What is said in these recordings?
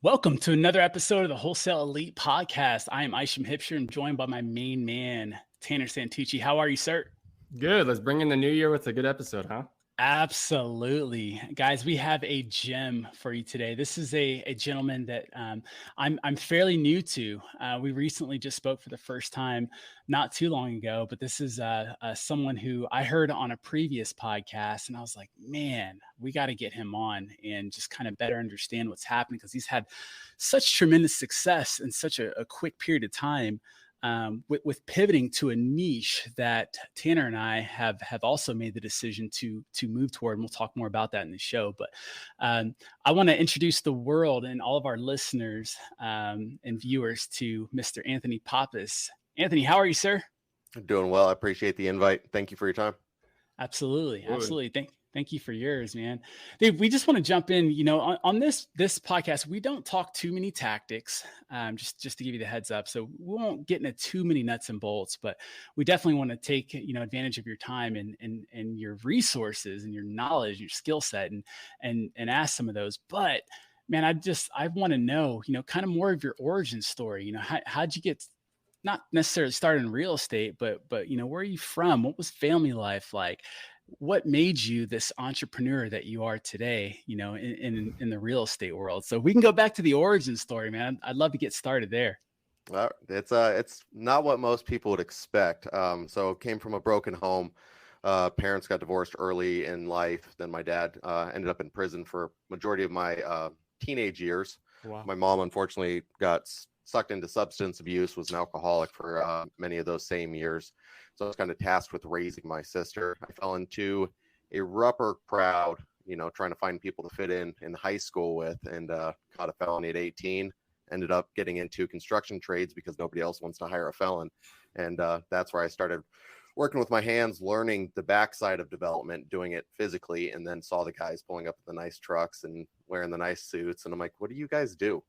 Welcome to another episode of the Wholesale Elite Podcast. I am Isham and joined by my main man, Tanner Santucci. How are you, sir? Good. Let's bring in the new year with a good episode, huh? Absolutely. Guys, we have a gem for you today. This is a gentleman that I'm fairly new to. We recently just spoke for the first time not too long ago, but this is someone who I heard on a previous podcast, and I was like, man, we got to get him on and just kind of better understand what's happening, because he's had such tremendous success in such a quick period of time. With pivoting to a niche that Tanner and I have also made the decision to move toward, and we'll talk more about that in the show. But I want to introduce the world and all of our listeners and viewers to Mr. Anthony Pappas. Anthony, how are you, sir? I'm doing well. I appreciate the invite. Thank you for your time. Absolutely. Thank you for yours, man. Dude, we just want to jump in, on this podcast. We don't talk too many tactics, just to give you the heads up. So we won't get into too many nuts and bolts, but we definitely want to take, advantage of your time and your resources and your knowledge, your skill set, and ask some of those. But man, I want to know, kind of more of your origin story. How'd you get, not necessarily started in real estate, but where are you from? What was family life like? What made you this entrepreneur that you are today, in the real estate world? So we can go back to the origin story, man. I'd love to get started there. It's not what most people would expect. So came from a broken home. Parents got divorced early in life. Then my dad ended up in prison for majority of my teenage years. Wow. My mom, unfortunately, got sucked into substance abuse, was an alcoholic for many of those same years. So I was kind of tasked with raising my sister. I fell into a rougher crowd, trying to find people to fit in high school with, and caught a felony at 18. Ended up getting into construction trades because nobody else wants to hire a felon. And that's where I started working with my hands, learning the backside of development, doing it physically, and then saw the guys pulling up in the nice trucks and wearing the nice suits. And I'm like, what do you guys do?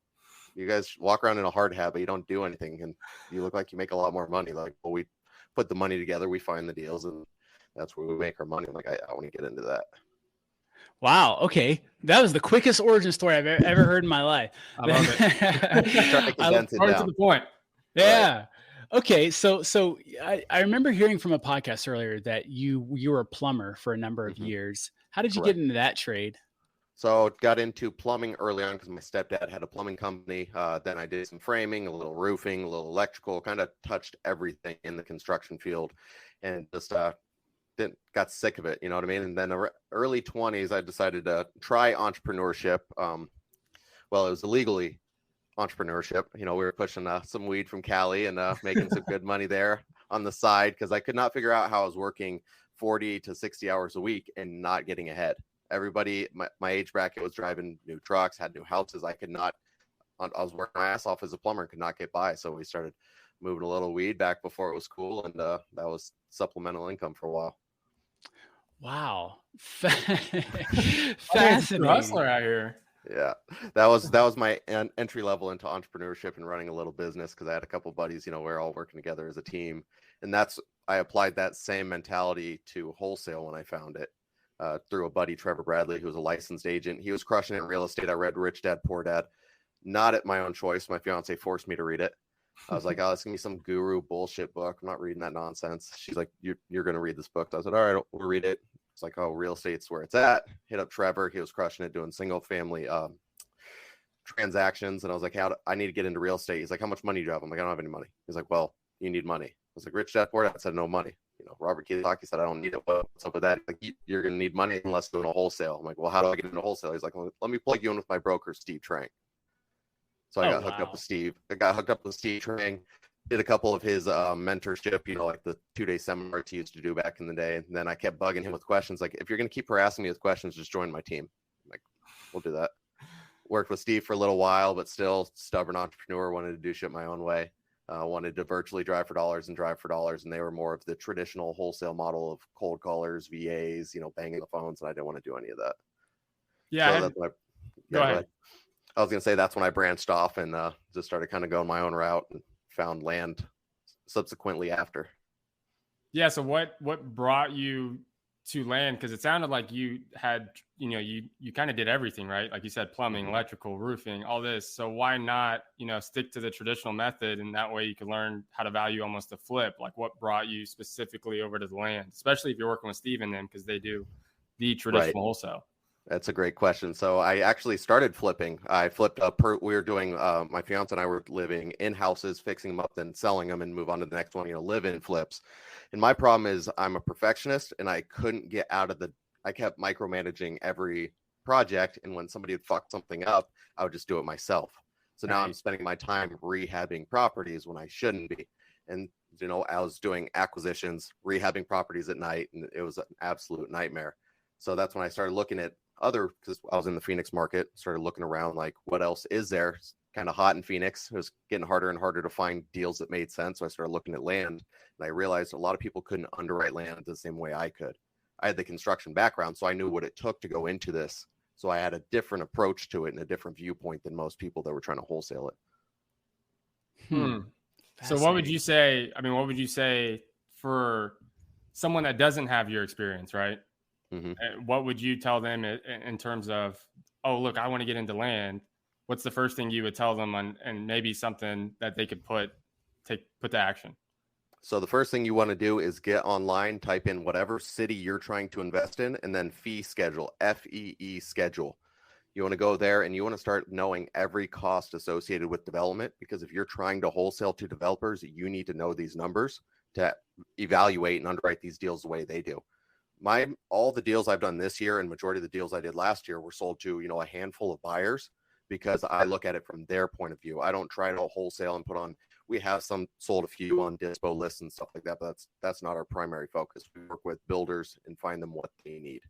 You guys walk around in a hard hat, but you don't do anything, and you look like you make a lot more money. Like, well, we put the money together, we find the deals, and that's where we make our money. I'm like, I want to get into that. Wow. Okay. That was the quickest origin story I've ever heard in my life. I love it. I look forward to the point. Yeah. Right. Okay. So I remember hearing from a podcast earlier that you were a plumber for a number of years. How did you get into that trade? So got into plumbing early on because my stepdad had a plumbing company. Then I did some framing, a little roofing, a little electrical, kind of touched everything in the construction field, and just got sick of it. You know what I mean? And then early 20s, I decided to try entrepreneurship. Well, it was illegally entrepreneurship. We were pushing some weed from Cali and making some good money there on the side, because I could not figure out how I was working 40 to 60 hours a week and not getting ahead. Everybody, my age bracket, was driving new trucks, had new houses. I was working my ass off as a plumber and could not get by. So we started moving a little weed back before it was cool. And that was supplemental income for a while. Wow. Fascinating. Hustler out here. Yeah, that was my entry level into entrepreneurship and running a little business, because I had a couple buddies, we're all working together as a team. And I applied that same mentality to wholesale when I found it. Through a buddy, Trevor Bradley, who was a licensed agent. He was crushing it in real estate. I read Rich Dad, Poor Dad, not at my own choice. My fiance forced me to read it. I was like, oh, it's going to be some guru bullshit book. I'm not reading that nonsense. She's like, you're going to read this book. I said, all right, we'll read it. It's like, oh, real estate's where it's at. Hit up Trevor. He was crushing it, doing single family transactions. And I was like, I need to get into real estate. He's like, how much money do you have? I'm like, I don't have any money. He's like, well, you need money. I was like, Rich Dad, Poor Dad said no money. Robert Kiyosaki said, I don't need it. What's up with that? Like, you're going to need money unless doing a wholesale. I'm like, well, how do I get into wholesale? He's like, well, let me plug you in with my broker, Steve Trang. So I got hooked up with Steve. I got hooked up with Steve Trang, did a couple of his mentorship, like the 2-day seminars he used to do back in the day. And then I kept bugging him with questions. Like, if you're going to keep harassing me with questions, just join my team. I'm like, we'll do that. Worked with Steve for a little while, but still stubborn entrepreneur, wanted to do shit my own way. Wanted to virtually drive for dollars, and they were more of the traditional wholesale model of cold callers, VAs, banging the phones, and I didn't want to do any of that. Yeah. So go ahead. I was going to say that's when I branched off and just started kind of going my own route and found land subsequently after. Yeah. So what brought you to land? Because it sounded like you had, you kind of did everything, right? Like you said, plumbing, electrical, roofing, all this. So why not, stick to the traditional method, and that way you could learn how to value almost a flip? Like what brought you specifically over to the land, especially if you're working with Steve and them, because they do the traditional wholesale. That's a great question. So I actually started flipping. I flipped we were doing, my fiance and I were living in houses, fixing them up, then selling them and move on to the next one, live in flips. And my problem is I'm a perfectionist and I couldn't get out of I kept micromanaging every project. And when somebody would fuck something up, I would just do it myself. So now I'm spending my time rehabbing properties when I shouldn't be. And, I was doing acquisitions, rehabbing properties at night, and it was an absolute nightmare. So that's when I started looking at because I was in the Phoenix market, started looking around like what else is there. It's kind of hot in Phoenix. It was getting harder and harder to find deals that made sense. So I started looking at land, and I realized a lot of people couldn't underwrite land the same way I could. I had the construction background, so I knew what it took to go into this. So I had a different approach to it and a different viewpoint than most people that were trying to wholesale it. So what would you say? I mean, what would you say for someone that doesn't have your experience, right? What would you tell them in terms of, oh, look, I want to get into land? What's the first thing you would tell them and maybe something that they could put to action? So the first thing you want to do is get online, type in whatever city you're trying to invest in, and then fee schedule, FEE schedule. You want to go there and you want to start knowing every cost associated with development, because if you're trying to wholesale to developers, you need to know these numbers to evaluate and underwrite these deals the way they do. All the deals I've done this year and majority of the deals I did last year were sold to, a handful of buyers, because I look at it from their point of view. I don't try to wholesale and we have some sold a few on dispo lists and stuff like that, but that's not our primary focus. We work with builders and find them what they need.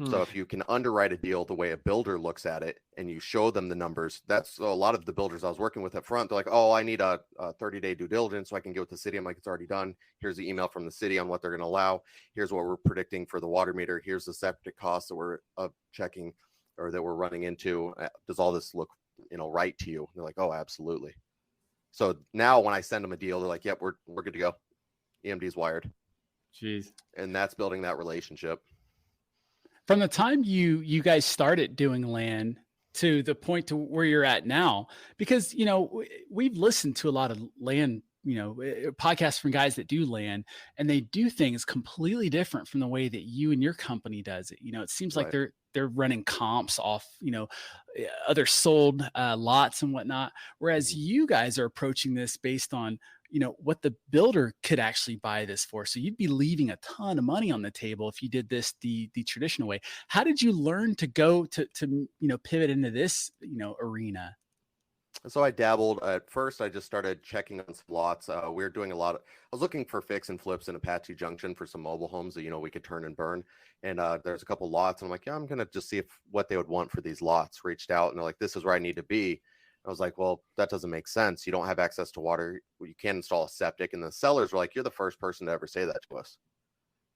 So if you can underwrite a deal the way a builder looks at it and you show them the numbers, that's a lot of the builders I was working with up front. They're like, oh, I need a 30-day due diligence so I can get with the city. I'm like, it's already done. Here's the email from the city on what they're going to allow. Here's what we're predicting for the water meter. Here's the septic costs that we're checking or that we're running into. Does all this look, right to you? And they're like, oh, absolutely. So now when I send them a deal, they're like, yep, we're good to go. EMD's wired. Jeez. And that's building that relationship. From the time you guys started doing land to the point to where you're at now, because, we've listened to a lot of land, podcasts from guys that do land, and they do things completely different from the way that you and your company does it. It seems like they're running comps off, other sold lots and whatnot. Whereas you guys are approaching this based on, what the builder could actually buy this for. So you'd be leaving a ton of money on the table if you did this the traditional way. How did you learn to go to pivot into this, arena? So I dabbled. At first, I just started checking on some lots. We were doing I was looking for fix and flips in Apache Junction for some mobile homes that, we could turn and burn. And there's a couple lots. And I'm like, yeah, I'm going to just see what they would want for these lots. Reached out and they're like, this is where I need to be. I was like, well, that doesn't make sense. You don't have access to water. You can't install a septic. And the sellers were like, you're the first person to ever say that to us.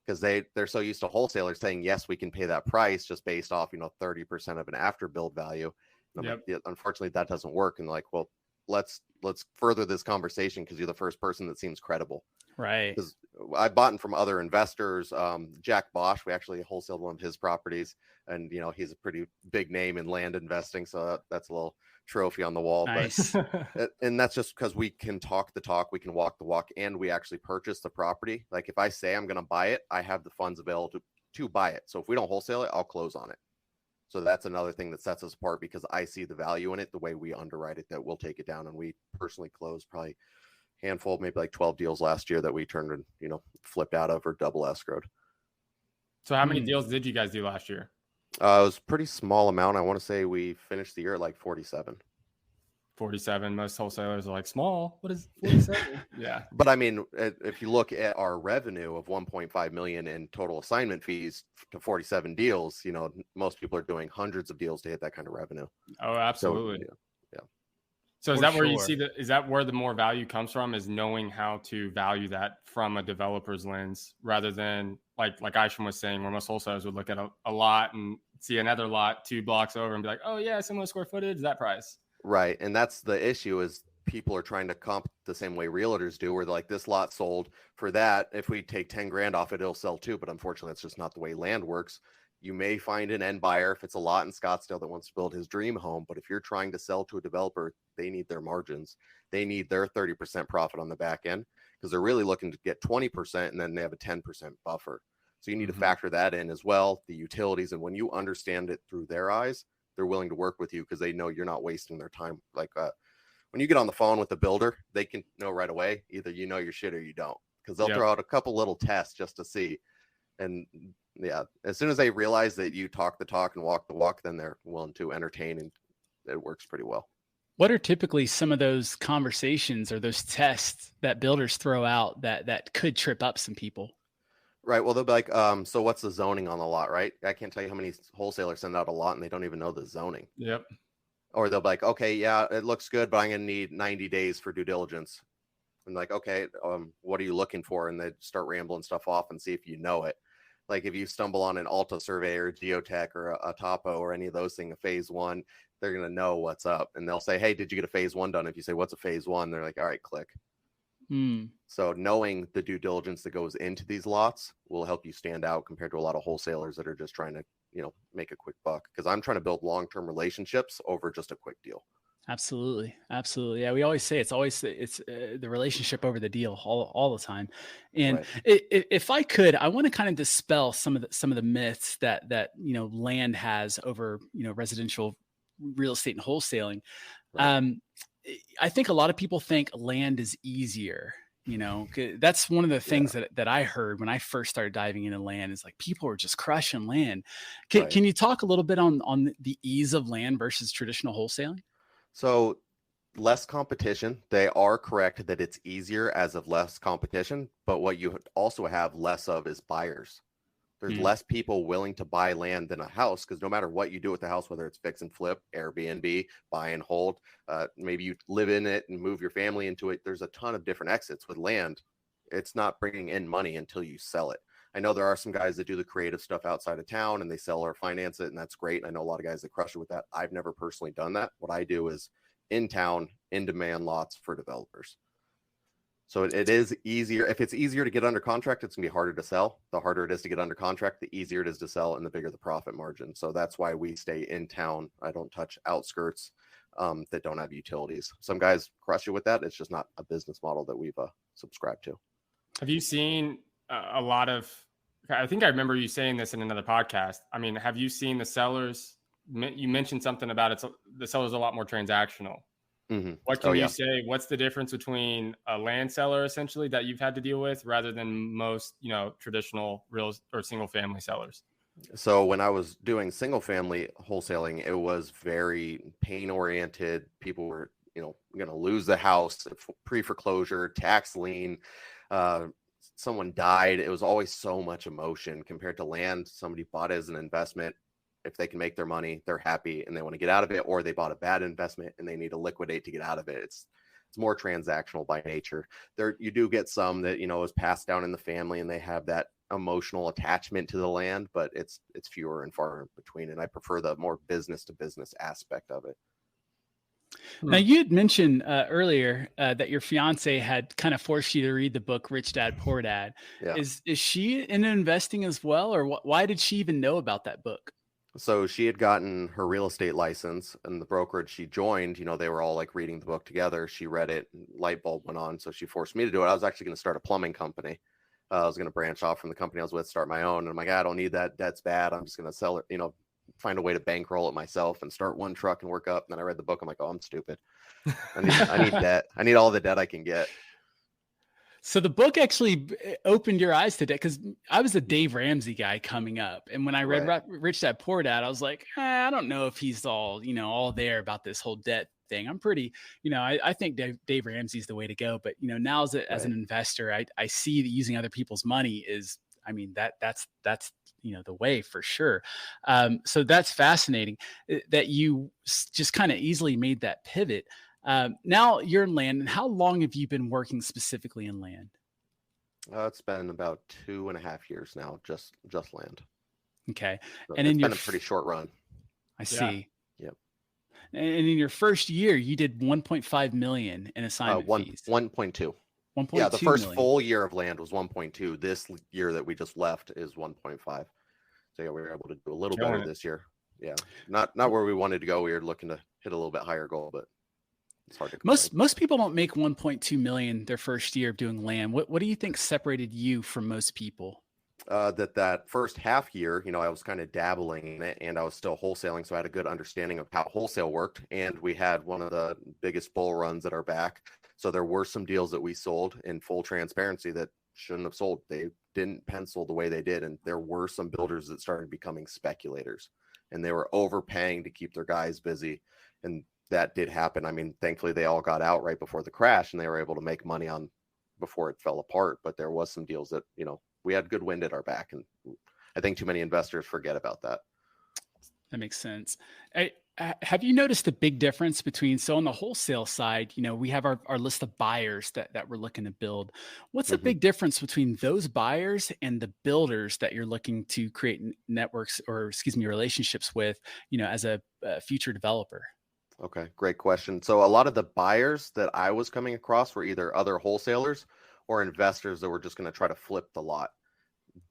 Because they're so used to wholesalers saying, yes, we can pay that price just based off, 30% of an after build value. And I'm like, yeah, unfortunately, that doesn't work. And like, well, let's further this conversation because you're the first person that seems credible. Right. Because I bought from other investors. Jack Bosch, we actually wholesaled one of his properties. And, he's a pretty big name in land investing. So that's a little trophy on the wall. Nice. But and that's just because we can talk the talk, we can walk the walk, and we actually purchase the property. Like if I say I'm going to buy it, I have the funds available to buy it. So if we don't wholesale it, I'll close on it. So that's another thing that sets us apart because I see the value in it, the way we underwrite it, that we'll take it down. And we personally closed probably a handful, maybe like 12 deals last year that we turned and, flipped out of or double escrowed. So how many deals did you guys do last year? It was a pretty small amount. I want to say we finished the year at like 47. 47. Most wholesalers are like, small. What is 47? Yeah. But I mean, if you look at our revenue of 1.5 million in total assignment fees to 47 deals, most people are doing hundreds of deals to hit that kind of revenue. Oh, absolutely. So, yeah. So is that where you see is that where the more value comes from, is knowing how to value that from a developer's lens rather than like Isham was saying, where most wholesalers would look at a lot and see another lot 2 blocks over and be like, oh yeah, similar square footage, that price. Right. And that's the issue, is people are trying to comp the same way realtors do, where they're like, this lot sold for that. If we take 10 grand off it, it'll sell too. But unfortunately, that's just not the way land works. You may find an end buyer if it's a lot in Scottsdale that wants to build his dream home. But if you're trying to sell to a developer, they need their margins. They need their 30% profit on the back end, because they're really looking to get 20%, and then they have a 10% buffer. So you need to factor that in as well, the utilities. And when you understand it through their eyes, they're willing to work with you because they know you're not wasting their time. Like when you get on the phone with the builder, they can know right away, either you know your shit or you don't, because they'll throw out a couple little tests just to see. And yeah, as soon as they realize that you talk the talk and walk the walk, then they're willing to entertain, and it works pretty well. What are typically some of those conversations or those tests that builders throw out that could trip up some people? Right. Well, they'll be like, so what's the zoning on the lot, right? I can't tell you how many wholesalers send out a lot and they don't even know the zoning. Yep. Or they'll be like, okay, yeah, it looks good, but I'm going to need 90 days for due diligence. And like, okay, what are you looking for? And they start rambling stuff off and see if you know it. Like if you stumble on an Alta survey or Geotech or a Topo or any of those things, a phase one, they're going to know what's up. And they'll say, hey, did you get a phase one done? If you say, what's a phase one? They're like, all right, click. So knowing the due diligence that goes into these lots will help you stand out compared to a lot of wholesalers that are just trying to, make a quick buck. Because I'm trying to build long-term relationships over just a quick deal. Absolutely. Yeah. We always say it's the relationship over the deal all the time. And if I could, I want to kind of dispel some of the myths that land has over, residential real estate and wholesaling. I think a lot of people think land is easier. That's one of the things that I heard when I first started diving into land, is like people are just crushing land. Can you talk a little bit on the ease of land versus traditional wholesaling? So less competition. They are correct that it's easier as of less competition, but what you also have less of is buyers. There's less people willing to buy land than a house, because no matter what you do with the house, whether it's fix and flip, Airbnb, buy and hold, maybe you live in it and move your family into it. There's a ton of different exits. With land, it's not bringing in money until you sell it. I know there are some guys that do the creative stuff outside of town and they sell or finance it, and that's great. I know a lot of guys that crush it with that. I've never personally done that. What I do is in town, in demand lots for developers. So it is easier. If it's easier to get under contract, it's going to be harder to sell. The harder it is to get under contract, the easier it is to sell, and the bigger the profit margin. So that's why we stay in town. I don't touch outskirts that don't have utilities. Some guys crush you with that. It's just not a business model that we've subscribed to. Have you seen a lot of, I think I remember you saying this in another podcast. I mean, have you seen the sellers? You mentioned something about it. The sellers are a lot more transactional. What can you say? What's the difference between a land seller essentially that you've had to deal with rather than most, traditional real or single family sellers? So when I was doing single family wholesaling, it was very pain oriented. People were, going to lose the house, pre-foreclosure, tax lien, someone died. It was always so much emotion compared to land. Somebody bought it as an investment. If they can make their money, they're happy and they want to get out of it, or they bought a bad investment and they need to liquidate to get out of it. It's more transactional by nature. There, you do get some that, is passed down in the family and they have that emotional attachment to the land, but it's fewer and far in between. And I prefer the more business to business aspect of it. Now, you had mentioned earlier that your fiance had kind of forced you to read the book Rich Dad Poor Dad. Yeah. Is she into investing as well, or why did she even know about that book? So she had gotten her real estate license, and the brokerage she joined, they were all like reading the book together. She read it, light bulb went on. So she forced me to do it. I was actually going to start a plumbing company. I was going to branch off from the company I was with, start my own. And I'm like, I don't need that. Debt's bad. I'm just going to sell it, find a way to bankroll it myself and start one truck and work up. And then I read the book. I'm like, oh, I'm stupid. I need debt. I need all the debt I can get. So the book actually opened your eyes to debt, because I was a Dave Ramsey guy coming up. And when I read Rich Dad Poor Dad, I was like, I don't know if he's all there about this whole debt thing. I'm pretty, I think Dave Ramsey's the way to go. But, now as an investor, I see that using other people's money is, that's the way for sure. So that's fascinating that you just kind of easily made that pivot. Now you're in land, and how long have you been working specifically in land? It's been about 2.5 years now, just land. Okay. So and it's been a pretty short run. I see. Yep. And in your first year, you did 1.5 million in assignment fees. 1.2. 1.2 Yeah, the first million. full year of land was 1.2. This year that we just left is 1.5. So yeah, we were able to do a little better this year. Yeah, not where we wanted to go. We were looking to hit a little bit higher goal, but it's hard to complain. Most people don't make 1.2 million their first year of doing land. What do you think separated you from most people? That first half year, I was kind of dabbling in it, and I was still wholesaling, so I had a good understanding of how wholesale worked. And we had one of the biggest bull runs at our back, so there were some deals that we sold in full transparency that shouldn't have sold. They didn't pencil the way they did, and there were some builders that started becoming speculators, and they were overpaying to keep their guys busy, and that did happen. I mean, thankfully they all got out right before the crash, and they were able to make money on before it fell apart. But there was some deals that we had good wind at our back, and I think too many investors forget about that. That makes sense. Have you noticed a big difference between, so on the wholesale side, we have our list of buyers that we're looking to build. What's the big difference between those buyers and the builders that you're looking to create networks, or relationships with, as a future developer? Okay, great question. So a lot of the buyers that I was coming across were either other wholesalers or investors that were just going to try to flip the lot.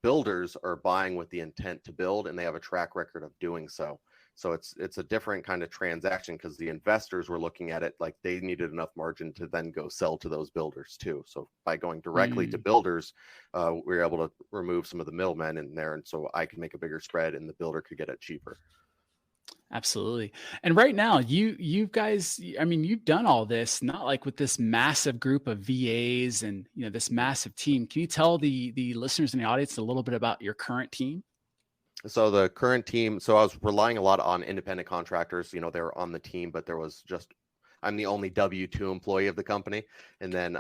Builders are buying with the intent to build, and they have a track record of doing so. So it's a different kind of transaction, because the investors were looking at it like they needed enough margin to then go sell to those builders too. So by going directly to builders, we were able to remove some of the middlemen in there, and so I could make a bigger spread, and the builder could get it cheaper. Absolutely. And right now, you guys, I mean, you've done all this, not like with this massive group of VAs and, this massive team. Can you tell the listeners in the audience a little bit about your current team? So the current team, so I was relying a lot on independent contractors. They were on the team, but I'm the only W-2 employee of the company. And then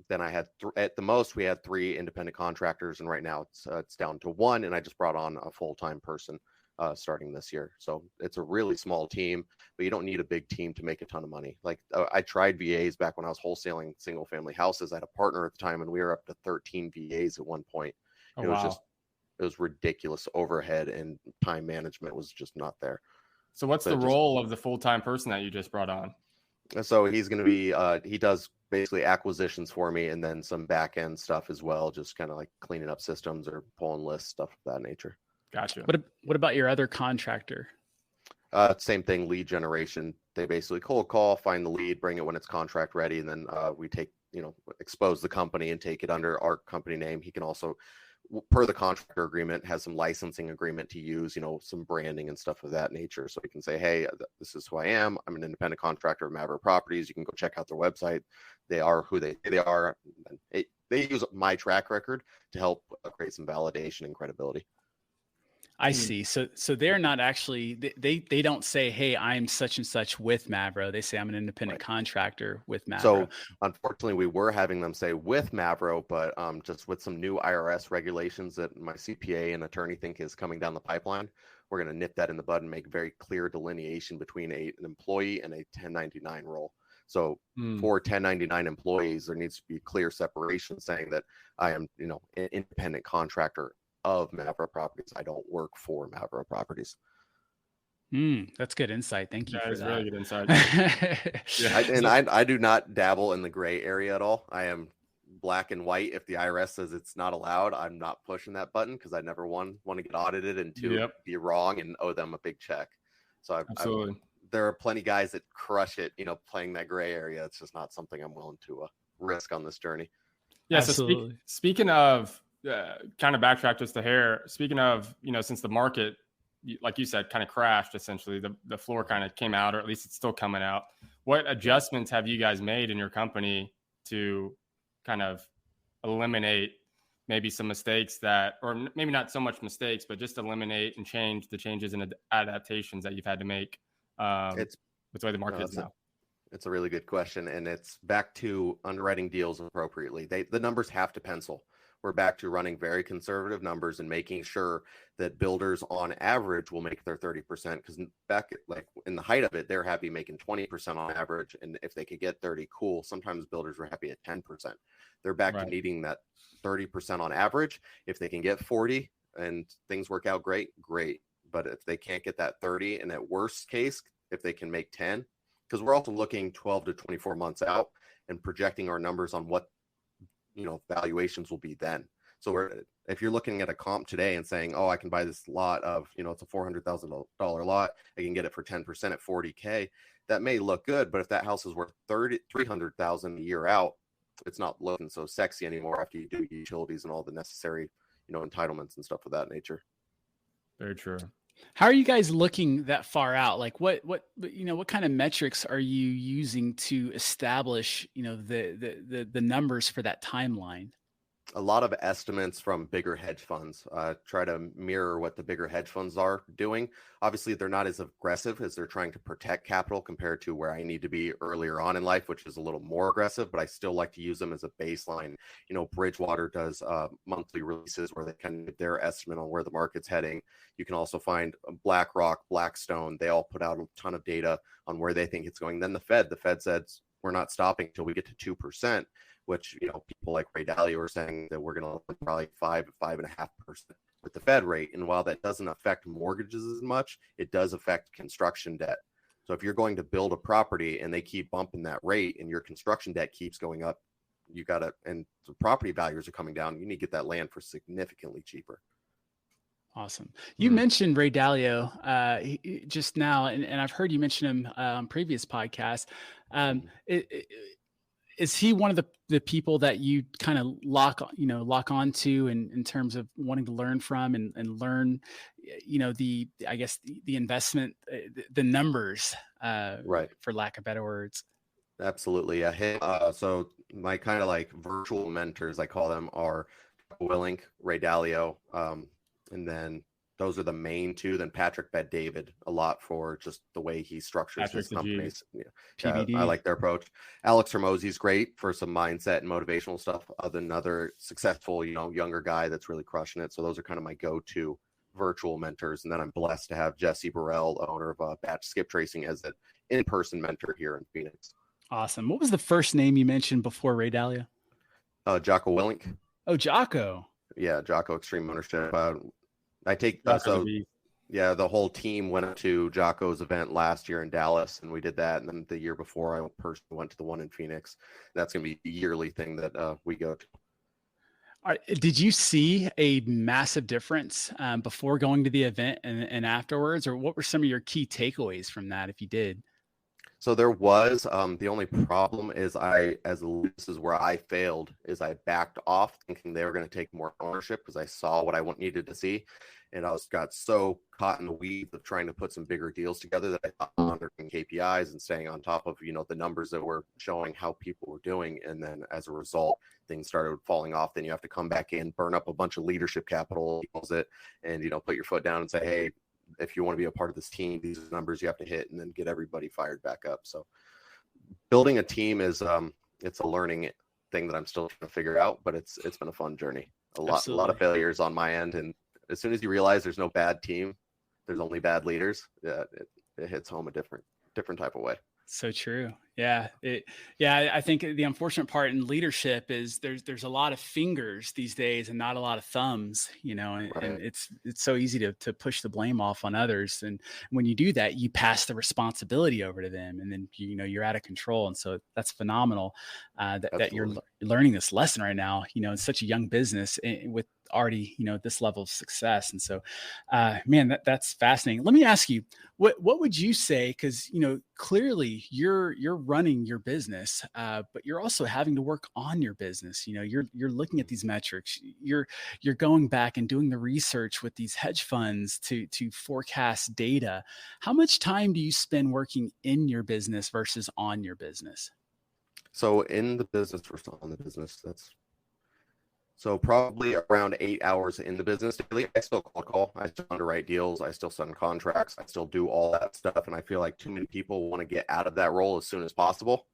then I had at the most we had 3 independent contractors, and right now it's down to 1, and I just brought on a full-time person starting this year. So it's a really small team, but you don't need a big team to make a ton of money. Like I tried VAs back when I was wholesaling single family houses. I had a partner at the time, and we were up to 13 VAs at one point. It was ridiculous overhead, and time management was just not there. So what's the role of the full-time person that you just brought on? So he's going to be, he does basically acquisitions for me, and then some back end stuff as well, just kind of like cleaning up systems or pulling lists, stuff of that nature. Gotcha. What about your other contractor? Same thing, lead generation. They basically cold call, find the lead, bring it when it's contract ready, and then we take, expose the company and take it under our company name. He can also, per the contractor agreement, has some licensing agreement to use, some branding and stuff of that nature. So we can say, hey, this is who I am. I'm an independent contractor of Maverick Properties. You can go check out their website. They are who they say they are. They use my track record to help create some validation and credibility. I see. So they're not actually, they don't say, hey, I'm such and such with Mavro. They say I'm an independent contractor with Mavro. So unfortunately, we were having them say with Mavro, but just with some new IRS regulations that my CPA and attorney think is coming down the pipeline, we're going to nip that in the bud and make very clear delineation between an employee and a 1099 role. So for 1099 employees, there needs to be clear separation saying that I am, an independent contractor of Maverick Properties. I don't work for Maverick Properties. That's good insight. Thank you for that. Really good insight. I do not dabble in the gray area at all. I am black and white. If the IRS says it's not allowed, I'm not pushing that button, because I never want to get audited, and 2, be wrong and owe them a big check. So Absolutely. There are plenty of guys that crush it, playing that gray area. It's just not something I'm willing to risk on this journey. Yeah. Absolutely. So speaking of kind of backtrack just a hair. Speaking of, since the market, like you said, kind of crashed, essentially, the floor kind of came out, or at least it's still coming out. What adjustments have you guys made in your company to kind of eliminate maybe some mistakes or maybe not so much mistakes, but just eliminate and change the changes and adaptations that you've had to make with the way the market is now? It's a really good question. And it's back to underwriting deals appropriately. The numbers have to pencil. We're back to running very conservative numbers and making sure that builders on average will make their 30%, because back like in the height of it, they're happy making 20% on average. And if they could get 30, cool. Sometimes builders were happy at 10%. They're back to needing that 30% on average. If they can get 40 and things work out great. But if they can't get that 30, and at worst case, if they can make 10, because we're also looking 12 to 24 months out and projecting our numbers on what, valuations will be then. So if you're looking at a comp today and saying, oh, I can buy this lot of, it's a $400,000 lot, I can get it for 10% at 40K. That may look good, but if that house is worth 300,000 a year out, it's not looking so sexy anymore after you do utilities and all the necessary, entitlements and stuff of that nature. Very true. How are you guys looking that far out? Like what kind of metrics are you using to establish, the numbers for that timeline? A lot of estimates from bigger hedge funds try to mirror what the bigger hedge funds are doing. Obviously, they're not as aggressive as they're trying to protect capital compared to where I need to be earlier on in life, which is a little more aggressive, but I still like to use them as a baseline. Bridgewater does monthly releases where they kind of give their estimate on where the market's heading. You can also find BlackRock, Blackstone. They all put out a ton of data on where they think it's going. Then the Fed said, we're not stopping until we get to 2%. Which, people like Ray Dalio are saying that we're going to probably 5.5% with the Fed rate. And while that doesn't affect mortgages as much, it does affect construction debt. So if you're going to build a property and they keep bumping that rate and your construction debt keeps going up, and the property values are coming down, you need to get that land for significantly cheaper. Awesome. You mentioned Ray Dalio just now, and I've heard you mention him on previous podcasts. Is he one of the people that you kind of lock onto in terms of wanting to learn from and learn, the investment, the numbers, right, for lack of better words? Absolutely. Yeah. So my kind of like virtual mentors, I call them, are Willink, Ray Dalio, and then those are the main two. Then Patrick Bet-David, a lot for just the way he structures his companies. Yeah, I like their approach. Alex Hormozy's great for some mindset and motivational stuff. Another successful, younger guy that's really crushing it. So those are kind of my go-to virtual mentors. And then I'm blessed to have Jesse Burrell, owner of Batch Skip Tracing, as an in-person mentor here in Phoenix. Awesome. What was the first name you mentioned before Ray Dalio? Jocko Willink. Oh, Jocko. Yeah, Jocko Extreme Ownership. I take the whole team went up to Jocko's event last year in Dallas, and we did that. And then the year before, I personally went to the one in Phoenix. That's going to be a yearly thing that we go to. Did you see a massive difference before going to the event and afterwards, or what were some of your key takeaways from that, if you did? So there was, the only problem is this is where I failed, is I backed off thinking they were going to take more ownership because I saw what I needed to see. And I got so caught in the weeds of trying to put some bigger deals together that I thought monitoring KPIs and staying on top of, the numbers that were showing how people were doing. And then as a result, things started falling off. Then you have to come back in, burn up a bunch of leadership capital, and, put your foot down and say, hey, if you want to be a part of this team, these are the numbers you have to hit, and then get everybody fired back up. So building a team is, it's a learning thing that I'm still trying to figure out, but it's been a fun journey. A lot of failures on my end. And as soon as you realize there's no bad team, there's only bad leaders. Yeah, it hits home a different type of way. So true. Yeah. I think the unfortunate part in leadership is there's a lot of fingers these days and not a lot of thumbs, and it's so easy to push the blame off on others. And when you do that, you pass the responsibility over to them, and then, you're out of control. And so that's phenomenal that you're learning this lesson right now, in such a young business with already, this level of success. And so, man, that's fascinating. Let me ask you, what would you say? Cause clearly you're running your business, but you're also having to work on your business. You're looking at these metrics, you're going back and doing the research with these hedge funds to forecast data. How much time do you spend working in your business versus on your business? So in the business versus on the business, so probably around 8 hours in the business daily. I still cold call. I still underwrite deals. I still send contracts. I still do all that stuff. And I feel like too many people want to get out of that role as soon as possible.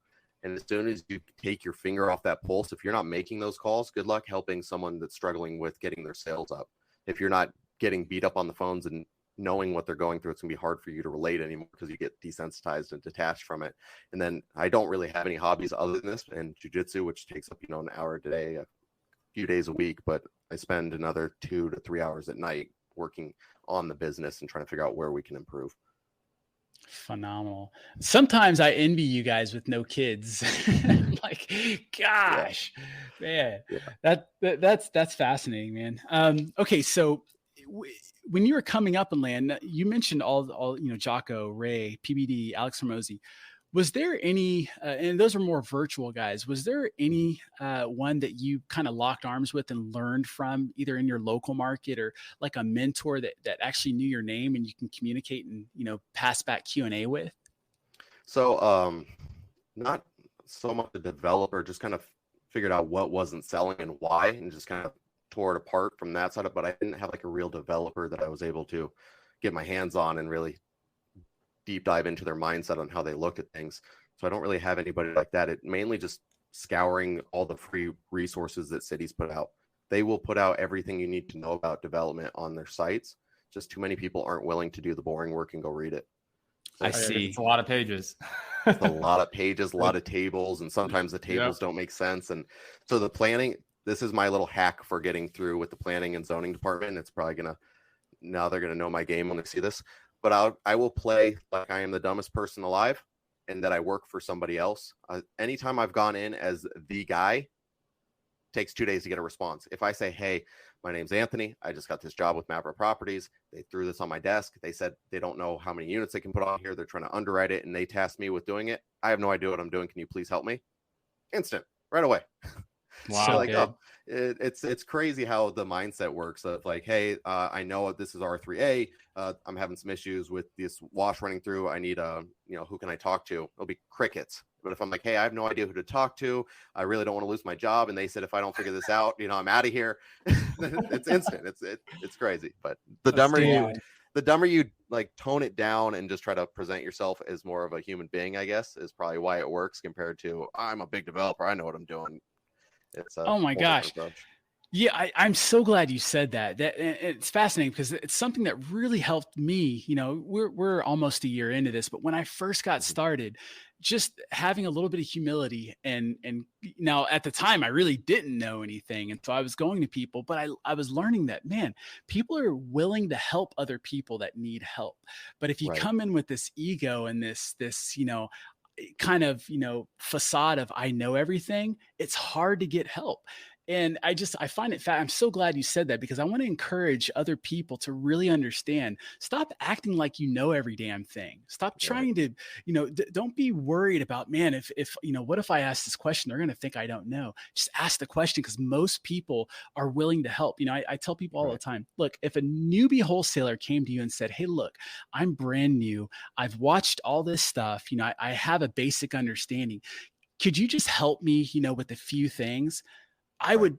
And as soon as you take your finger off that pulse, if you're not making those calls, good luck helping someone that's struggling with getting their sales up. If you're not getting beat up on the phones and knowing what they're going through, it's going to be hard for you to relate anymore because you get desensitized and detached from it. And then I don't really have any hobbies other than this and jujitsu, which takes up, an hour a day, few days a week, but I spend another 2 to 3 hours at night working on the business and trying to figure out where we can improve. Phenomenal. Sometimes I envy you guys with no kids. Like, Yeah. gosh, man, Yeah. that's fascinating, man. Okay, so when you were coming up in land, you mentioned all Jocko, Ray, PBD, Alex Hermosi. Was there any, and those are more virtual guys, was there any one that you kind of locked arms with and learned from either in your local market or like a mentor that actually knew your name and you can communicate and, pass back Q&A with? So, not so much a developer, just kind of figured out what wasn't selling and why, and just kind of tore it apart from that side of, but I didn't have like a real developer that I was able to get my hands on and really deep dive into their mindset on how they look at things. So I don't really have anybody like that. It mainly just scouring all the free resources that cities put out. They will put out everything you need to know about development on their sites. Just too many people aren't willing to do the boring work and go read it. So I see. It's a lot of pages. It's a lot of pages, a lot of tables, and sometimes the tables don't make sense. And so the planning, this is my little hack for getting through with the planning and zoning department. It's probably now they're gonna know my game when they see this. But I will play like I am the dumbest person alive and that I work for somebody else. Anytime I've gone in as the guy, takes 2 days to get a response. If I say, hey, my name's Anthony, I just got this job with Maverick Properties. They threw this on my desk. They said they don't know how many units they can put on here. They're trying to underwrite it, and they tasked me with doing it. I have no idea what I'm doing. Can you please help me? Instant, right away. Wow. So like, it's crazy how the mindset works of like, hey, I know this is R3A. I'm having some issues with this wash running through. I need who can I talk to? It'll be crickets. But if I'm like, hey, I have no idea who to talk to, I really don't want to lose my job, and they said if I don't figure this out, I'm out of here. It's instant. It's crazy. But the dumber you like tone it down and just try to present yourself as more of a human being, I guess, is probably why it works compared to I'm a big developer, I know what I'm doing. It's Oh my gosh. Yeah, I'm so glad you said that. It's fascinating because it's something that really helped me. We're almost a year into this, but when I first got started, just having a little bit of humility and now at the time I really didn't know anything, and so I was going to people, but I was learning that, man, people are willing to help other people that need help. But if you come in with this ego and this kind of facade of I know everything, it's hard to get help. And I find it I'm so glad you said that because I want to encourage other people to really understand. Stop acting like you know every damn thing. Stop trying to, don't be worried about, man, if what if I ask this question, they're going to think I don't know. Just ask the question because most people are willing to help. I tell people all the time, look, if a newbie wholesaler came to you and said, hey, look, I'm brand new. I've watched all this stuff. I have a basic understanding. Could you just help me, with a few things? I would,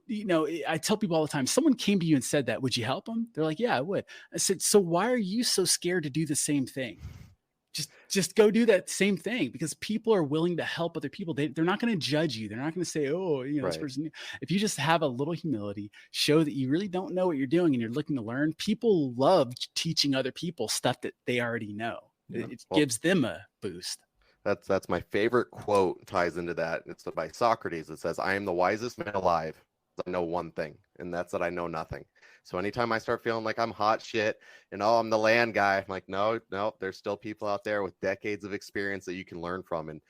I tell people all the time, someone came to you and said that, would you help them? They're like, yeah, I would. I said, so why are you so scared to do the same thing? Just go do that same thing because people are willing to help other people. They're not going to judge you. They're not going to say, oh, this person. If you just have a little humility, show that you really don't know what you're doing and you're looking to learn, people love teaching other people stuff that they already know. Yeah. It gives them a boost. That's my favorite quote, ties into that. It's by Socrates. It says, I am the wisest man alive. I know one thing, and that's that I know nothing. So anytime I start feeling like I'm hot shit and I'm the land guy, I'm like, no, there's still people out there with decades of experience that you can learn from. And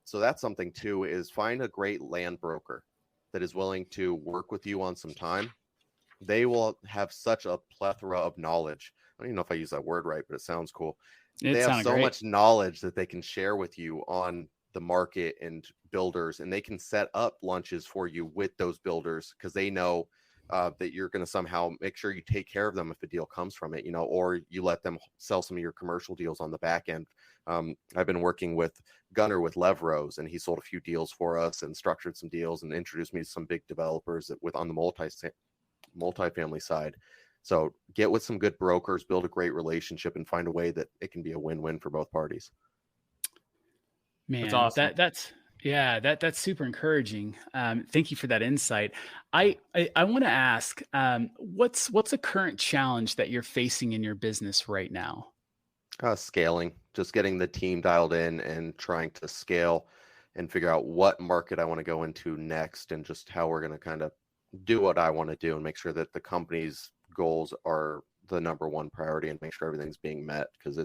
so that's something too, is find a great land broker that is willing to work with you on some time. They will have such a plethora of knowledge. I don't even know if I use that word right, but it sounds cool. They have so much knowledge that they can share with you on the market and builders, and they can set up lunches for you with those builders because they know that you're going to somehow make sure you take care of them if a deal comes from it, or you let them sell some of your commercial deals on the back end. I've been working with Gunner with Levros, and he sold a few deals for us and structured some deals and introduced me to some big developers on the multifamily side. So get with some good brokers, build a great relationship, and find a way that it can be a win-win for both parties. Man, that's awesome. That's super encouraging. Thank you for that insight. I want to ask, what's a current challenge that you're facing in your business right now? Scaling, just getting the team dialed in and trying to scale and figure out what market I want to go into next and just how we're going to kind of do what I want to do and make sure that the company's goals are the number one priority and make sure everything's being met, because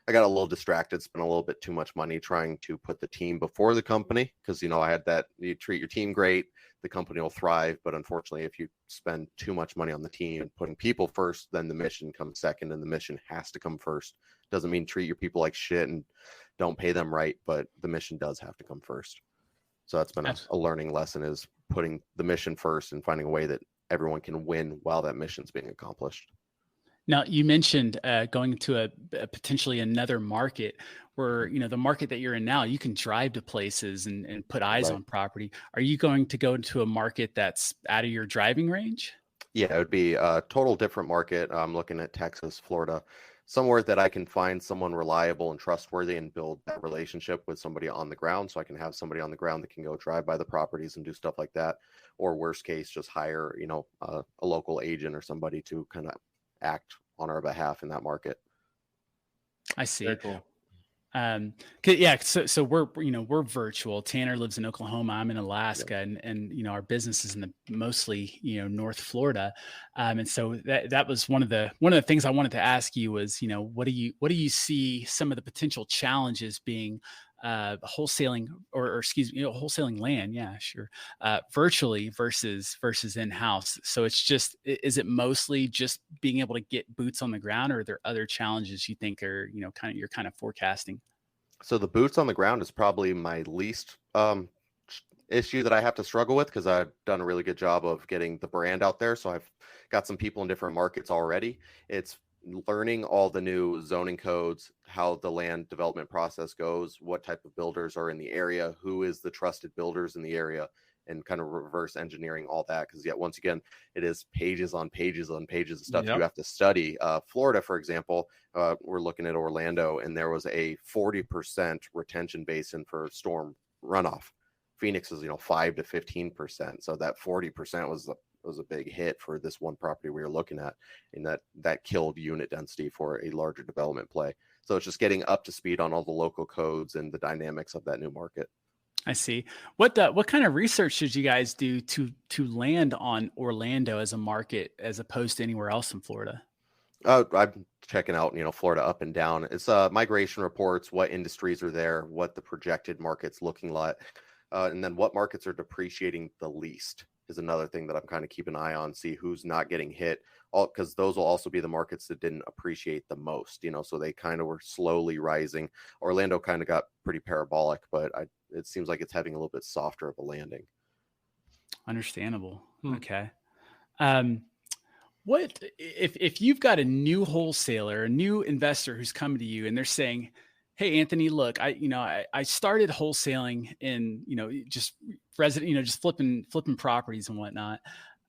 I got a little distracted, spent a little bit too much money trying to put the team before the company, because, you know, I had that, you treat your team great, the company will thrive. But unfortunately, if you spend too much money on the team and putting people first, then the mission comes second, and the mission has to come first. Doesn't mean treat your people like shit and don't pay them right, but the mission does have to come first. So that's been a learning lesson, is putting the mission first and finding a way that everyone can win while that mission's being accomplished. Now, you mentioned going to a potentially another market where, you know, the market that you're in now, you can drive to places and put eyes on property. Are you going to go into a market that's out of your driving range? Yeah, it would be a total different market. I'm looking at Texas, Florida, somewhere that I can find someone reliable and trustworthy and build that relationship with somebody on the ground. So I can have somebody on the ground that can go drive by the properties and do stuff like that. Or worst case, just hire, you know, a local agent or somebody to kind of act on our behalf in that market. I see. Very cool. Yeah. So we're, you know, we're virtual. Tanner lives in Oklahoma. I'm in Alaska, and, you know, our business is in the mostly, you know, North Florida. And so that was one of the things I wanted to ask you was, you know, what do you see some of the potential challenges being, wholesaling or excuse me, you know, wholesaling land. Yeah, sure. Virtually versus in-house. So it's just, is it mostly just being able to get boots on the ground, or are there other challenges you think are, you know, you're kind of forecasting? So the boots on the ground is probably my least issue that I have to struggle with, because I've done a really good job of getting the brand out there. So I've got some people in different markets already. It's learning all the new zoning codes, how the land development process goes, what type of builders are in the area, who is the trusted builders in the area, and kind of reverse engineering all that. Because yet once again, it is pages on pages on pages of stuff you have to study. Florida, for example, we're looking at Orlando, and there was a 40% retention basin for storm runoff. Phoenix is, you know, 5 to 15%. So that 40% was a big hit for this one property we were looking at, and that killed unit density for a larger development play. So it's just getting up to speed on all the local codes and the dynamics of that new market. I see. What kind of research did you guys do to land on Orlando as a market as opposed to anywhere else in Florida? I'm checking out, you know, Florida up and down. It's migration reports, what industries are there, what the projected market's looking like, and then what markets are depreciating the least is another thing that I'm kind of keeping an eye on, see who's not getting hit, because those will also be the markets that didn't appreciate the most, you know, so they kind of were slowly rising. Orlando kind of got pretty parabolic, but it seems like it's having a little bit softer of a landing. Understandable. Okay. What if you've got a new wholesaler, a new investor who's coming to you and they're saying, "Hey, Anthony, look, I started wholesaling in, you know, just just flipping properties and whatnot.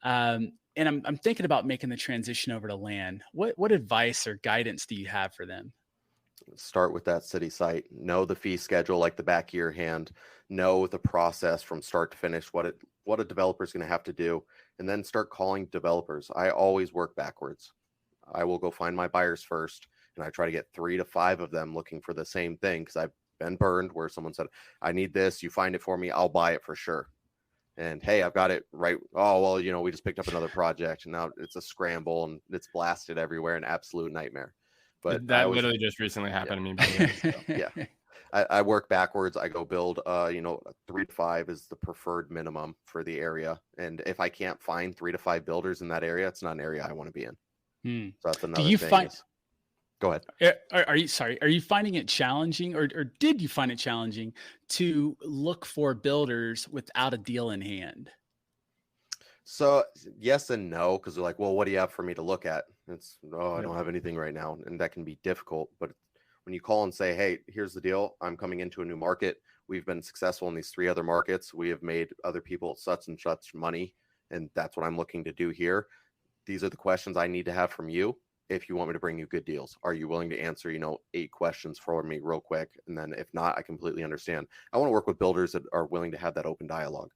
And I'm thinking about making the transition over to land. What advice or guidance do you have for them?" Start with that city site, know the fee schedule like the back of your hand, know the process from start to finish, what a developer is going to have to do, and then start calling developers. I always work backwards. I will go find my buyers first, and I try to get 3 to 5 of them looking for the same thing, because I've been burned where someone said, "I need this, you find it for me, I'll buy it for sure." And hey, I've got it right. Oh, well, you know, we just picked up another project, and now it's a scramble and it's blasted everywhere, an absolute nightmare. But that literally just recently happened to me. So, yeah. I work backwards. I go build, 3 to 5 is the preferred minimum for the area. And if I can't find 3 to 5 builders in that area, it's not an area I want to be in. So that's another thing. Go ahead. Are you finding it challenging, or did you find it challenging to look for builders without a deal in hand? So yes and no, because they're like, "Well, what do you have for me to look at?" I don't have anything right now. And that can be difficult. But when you call and say, "Hey, here's the deal. I'm coming into a new market. We've been successful in these 3 other markets. We have made other people such and such money. And that's what I'm looking to do here. These are the questions I need to have from you if you want me to bring you good deals. Are you willing to answer, 8 questions for me real quick? And then if not, I completely understand. I want to work with builders that are willing to have that open dialogue."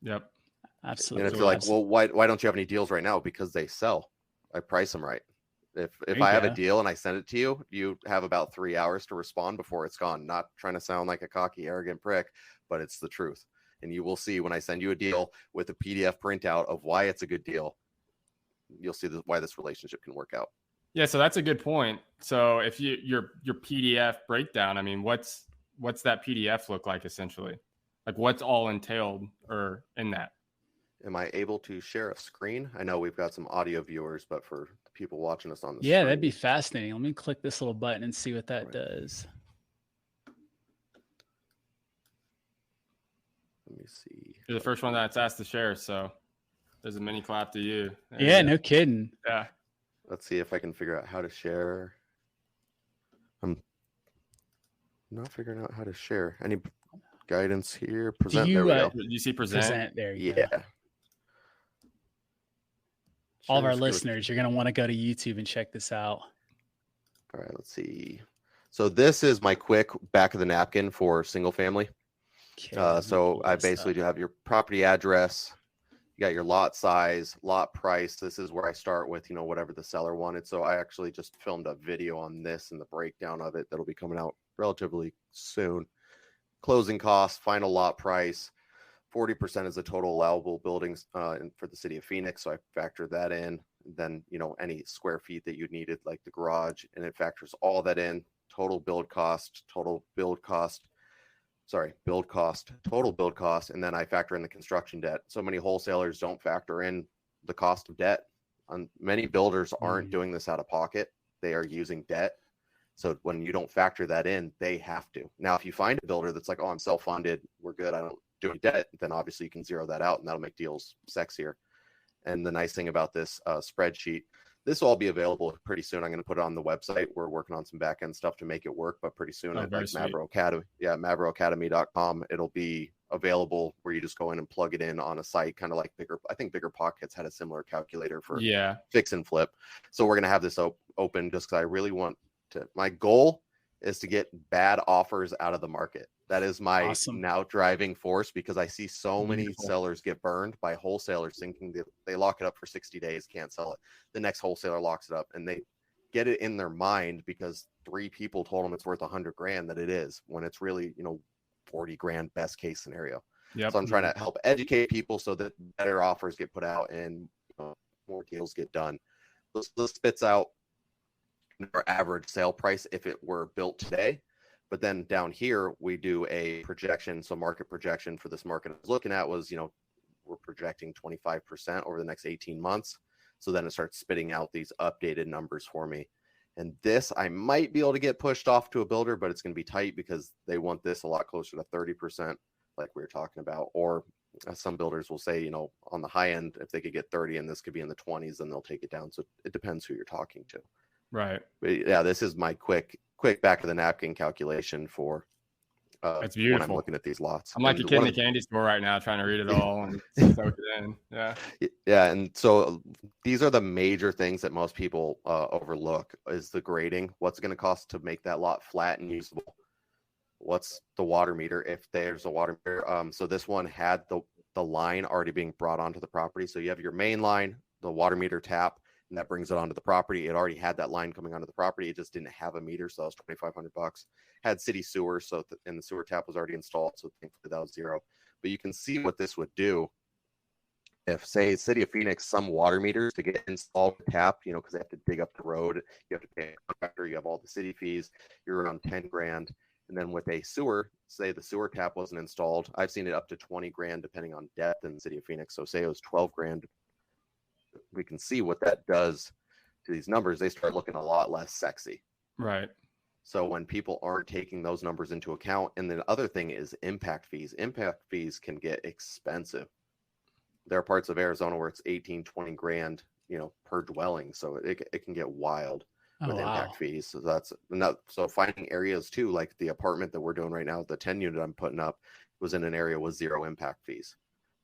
Yep. Absolutely. And if you're like, "Well, why don't you have any deals right now?" Because they sell. I price them right. If I have a deal and I send it to you, you have about 3 hours to respond before it's gone. Not trying to sound like a cocky, arrogant prick, but it's the truth. And you will see when I send you a deal with a PDF printout of why it's a good deal, you'll see why this relationship can work out. Yeah, so that's a good point. So if your PDF breakdown, I mean, what's that PDF look like essentially? Like what's all entailed or in that? Am I able to share a screen? I know we've got some audio viewers, but for the people watching us on the Yeah, screen. that'd be fascinating. Let me click this little button and see what that Right. does. Let me see. You're the first one that's asked to share, so there's a mini clap to you. There Yeah, you go. no kidding. Yeah. Let's see if I can figure out how to share. I'm not figuring out how to share. Any guidance here? Present. There we go. Do you see present? There you Yeah. go. All of Share our screen. listeners, you're going to want to go to YouTube and check this out. All right, let's see. So this is my quick back of the napkin for single family. Okay, So I basically do have your property address. You got your lot size, lot price. This is where I start with, whatever the seller wanted. So I actually just filmed a video on this and the breakdown of it that'll be coming out relatively soon. Closing costs, final lot price. 40% is the total allowable buildings for the city of Phoenix. So I factor that in. Then, any square feet that you needed, like the garage, and it factors all that in. Total build cost, total build cost, and then I factor in the construction debt. So many wholesalers don't factor in the cost of debt. Many builders aren't doing this out of pocket. They are using debt. So when you don't factor that in, they have to. Now, if you find a builder that's like, oh, I'm self-funded, we're good, I don't do any debt, then obviously you can zero that out and that'll make deals sexier. And the nice thing about this spreadsheet, this will all be available pretty soon. I'm going to put it on the website. We're working on some back end stuff to make it work, but pretty soon at like Mavro Academy, maveroacademy.com, it'll be available where you just go in and plug it in on a site, kind of like Bigger Pockets had a similar calculator for fix and flip. So we're going to have this open just because I really want to. My goal is to get bad offers out of the market. That is my now driving force, because I see so many sellers get burned by wholesalers thinking that they lock it up for 60 days, can't sell it. The next wholesaler locks it up and they get it in their mind because 3 people told them it's worth $100,000 that it is, when it's really, $40,000 best case scenario. Yep. So I'm trying to help educate people so that better offers get put out and more deals get done. This spits out our average sale price if it were built today. But then down here, we do a projection. So market projection for this market I was looking at was, we're projecting 25% over the next 18 months. So then it starts spitting out these updated numbers for me. And this, I might be able to get pushed off to a builder, but it's going to be tight because they want this a lot closer to 30%, like we were talking about. Or some builders will say, on the high end, if they could get 30 and this could be in the 20s, then they'll take it down. So it depends who you're talking to. Right. But yeah, this is my quick back of the napkin calculation for that's beautiful. When I'm looking at these lots. I'm like a kid in the candy store right now trying to read it all and soak it in. Yeah. And so these are the major things that most people overlook is the grading. What's it going to cost to make that lot flat and usable? What's the water meter if there's a water meter? So this one had the line already being brought onto the property. So you have your main line, the water meter tap, and that brings it onto the property. It already had that line coming onto the property. It just didn't have a meter, so that was $2,500. Had city sewer, and the sewer tap was already installed, so thankfully that was zero. But you can see what this would do if, say, City of Phoenix, some water meters to get installed tap, because they have to dig up the road, you have to pay a contractor, you have all the city fees, you're around $10,000. And then with a sewer, say the sewer tap wasn't installed, I've seen it up to $20,000 depending on depth in the City of Phoenix. So say it was $12,000. We can see what that does to these numbers. They start looking a lot less sexy. Right. So when people aren't taking those numbers into account, and the other thing is impact fees. Impact fees can get expensive. There are parts of Arizona where it's 18, 20 grand, per dwelling. So it can get wild with impact fees. So so finding areas too, like the apartment that we're doing right now, the 10 unit I'm putting up was in an area with 0 impact fees.